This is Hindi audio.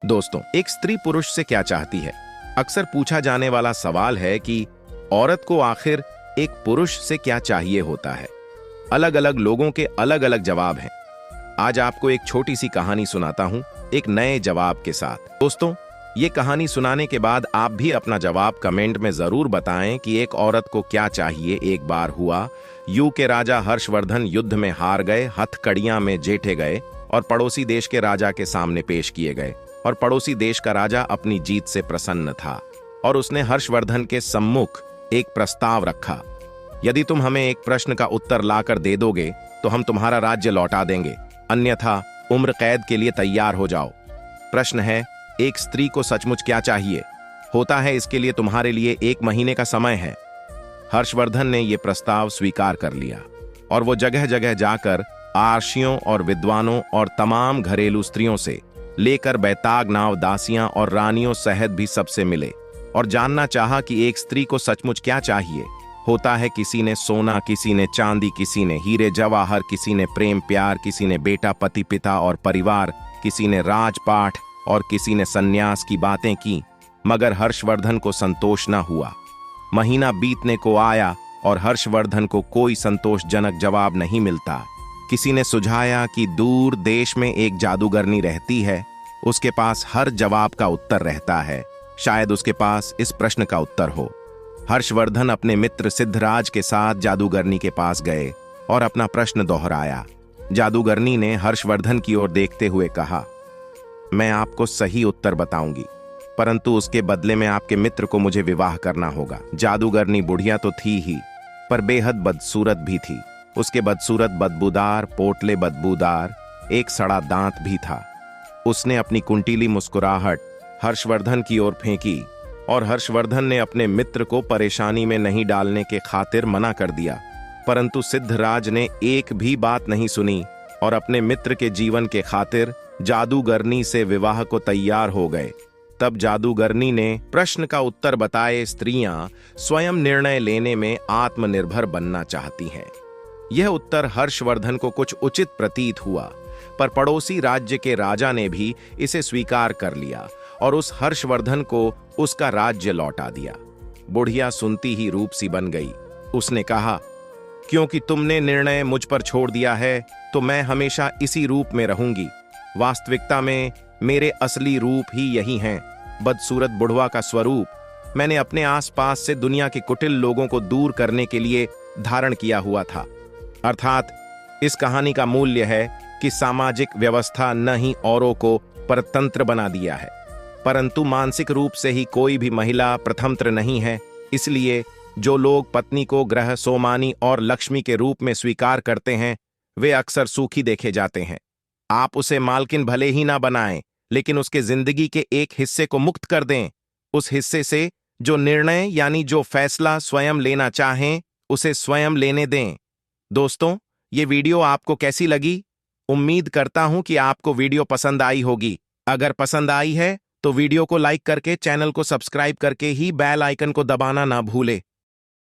दोस्तों, एक स्त्री पुरुष से क्या चाहती है? अक्सर पूछा जाने वाला सवाल है कि औरत को आखिर एक पुरुष से क्या चाहिए होता है। अलग अलग लोगों के अलग अलग जवाब हैं। आज आपको एक छोटी सी कहानी सुनाता हूं, एक नए जवाब के साथ। दोस्तों, ये कहानी सुनाने के बाद आप भी अपना जवाब कमेंट में जरूर बताएं कि एक औरत को क्या चाहिए। एक बार हुआ, यू के राजा हर्षवर्धन युद्ध में हार गए, हथकड़ियां में जेठे गए और पड़ोसी देश के राजा के सामने पेश किए गए। और पड़ोसी देश का राजा अपनी जीत से प्रसन्न था और उसने हर्षवर्धन के सम्मुख एक प्रस्ताव रखा। यदि तुम हमें एक प्रश्न का उत्तर लाकर दे दोगे तो हम तुम्हारा राज्य लौटा देंगे, अन्यथा उम्र कैद के लिए तैयार हो जाओ। प्रश्न है, एक स्त्री को सचमुच क्या चाहिए होता है? इसके लिए तुम्हारे लिए 1 महीने का समय है। हर्षवर्धन ने यह प्रस्ताव स्वीकार कर लिया और वो जगह जगह जाकर आर्षियों और विद्वानों और तमाम घरेलू स्त्रियों से लेकर बैताग नाव दासियां और रानियों सहित भी सबसे मिले और जानना चाहा कि एक स्त्री को सचमुच क्या चाहिए होता है। किसी ने सोना, किसी ने चांदी, किसी ने हीरे जवाहर, किसी ने प्रेम प्यार, किसी ने बेटा, पति, पिता और परिवार, किसी ने राजपाठ और किसी ने सन्यास की बातें की, मगर हर्षवर्धन को संतोष न हुआ। महीना बीतने को आया और हर्षवर्धन को कोई संतोषजनक जवाब नहीं मिलता। किसी ने सुझाया कि दूर देश में एक जादूगरनी रहती है, उसके पास हर जवाब का उत्तर रहता है, शायद उसके पास इस प्रश्न का उत्तर हो। हर्षवर्धन अपने मित्र सिद्धराज के साथ जादूगरनी के पास गए और अपना प्रश्न दोहराया। जादूगरनी ने हर्षवर्धन की ओर देखते हुए कहा, मैं आपको सही उत्तर बताऊंगी, परंतु उसके बदले में आपके मित्र को मुझे विवाह करना होगा। जादूगरनी बुढ़िया तो थी ही, पर बेहद बदसूरत भी थी। उसके बदसूरत, बदबूदार पोटले, बदबूदार एक सड़ा दांत भी था। उसने अपनी कुंटीली मुस्कुराहट हर्षवर्धन की ओर फेंकी और हर्षवर्धन ने अपने मित्र को परेशानी में नहीं डालने के खातिर मना कर दिया, परंतु सिद्धराज ने एक भी बात नहीं सुनी और अपने मित्र के जीवन के खातिर जादूगरनी से विवाह को तैयार हो गए। तब जादूगरनी ने प्रश्न का उत्तर बताए, स्त्रियां स्वयं निर्णय लेने में आत्मनिर्भर बनना चाहती हैं। यह उत्तर हर्षवर्धन को कुछ उचित प्रतीत हुआ, पर पड़ोसी राज्य के राजा ने भी इसे स्वीकार कर लिया और उस हर्षवर्धन को उसका राज्य लौटा दिया। बुढ़िया सुनती ही रूप सी बन गई। उसने कहा, क्योंकि तुमने निर्णय मुझ पर छोड़ दिया है तो मैं हमेशा इसी रूप में रहूंगी। वास्तविकता में मेरे असली रूप ही यही हैं, बदसूरत बुढ़वा का स्वरूप मैंने अपने आसपास से दुनिया के कुटिल लोगों को दूर करने के लिए धारण किया हुआ था। अर्थात इस कहानी का मूल्य है कि सामाजिक व्यवस्था न ही औरों को परतंत्र बना दिया है, परंतु मानसिक रूप से ही कोई भी महिला प्रथमत्र नहीं है। इसलिए जो लोग पत्नी को ग्रह सोमानी और लक्ष्मी के रूप में स्वीकार करते हैं, वे अक्सर सुखी देखे जाते हैं। आप उसे मालकिन भले ही ना बनाएं, लेकिन उसके जिंदगी के एक हिस्से को मुक्त कर दें। उस हिस्से से जो निर्णय यानी जो फैसला स्वयं लेना चाहें, उसे स्वयं लेने दें। दोस्तों, ये वीडियो आपको कैसी लगी? उम्मीद करता हूं कि आपको वीडियो पसंद आई होगी। अगर पसंद आई है तो वीडियो को लाइक करके चैनल को सब्सक्राइब करके ही बेल आइकन को दबाना ना भूले।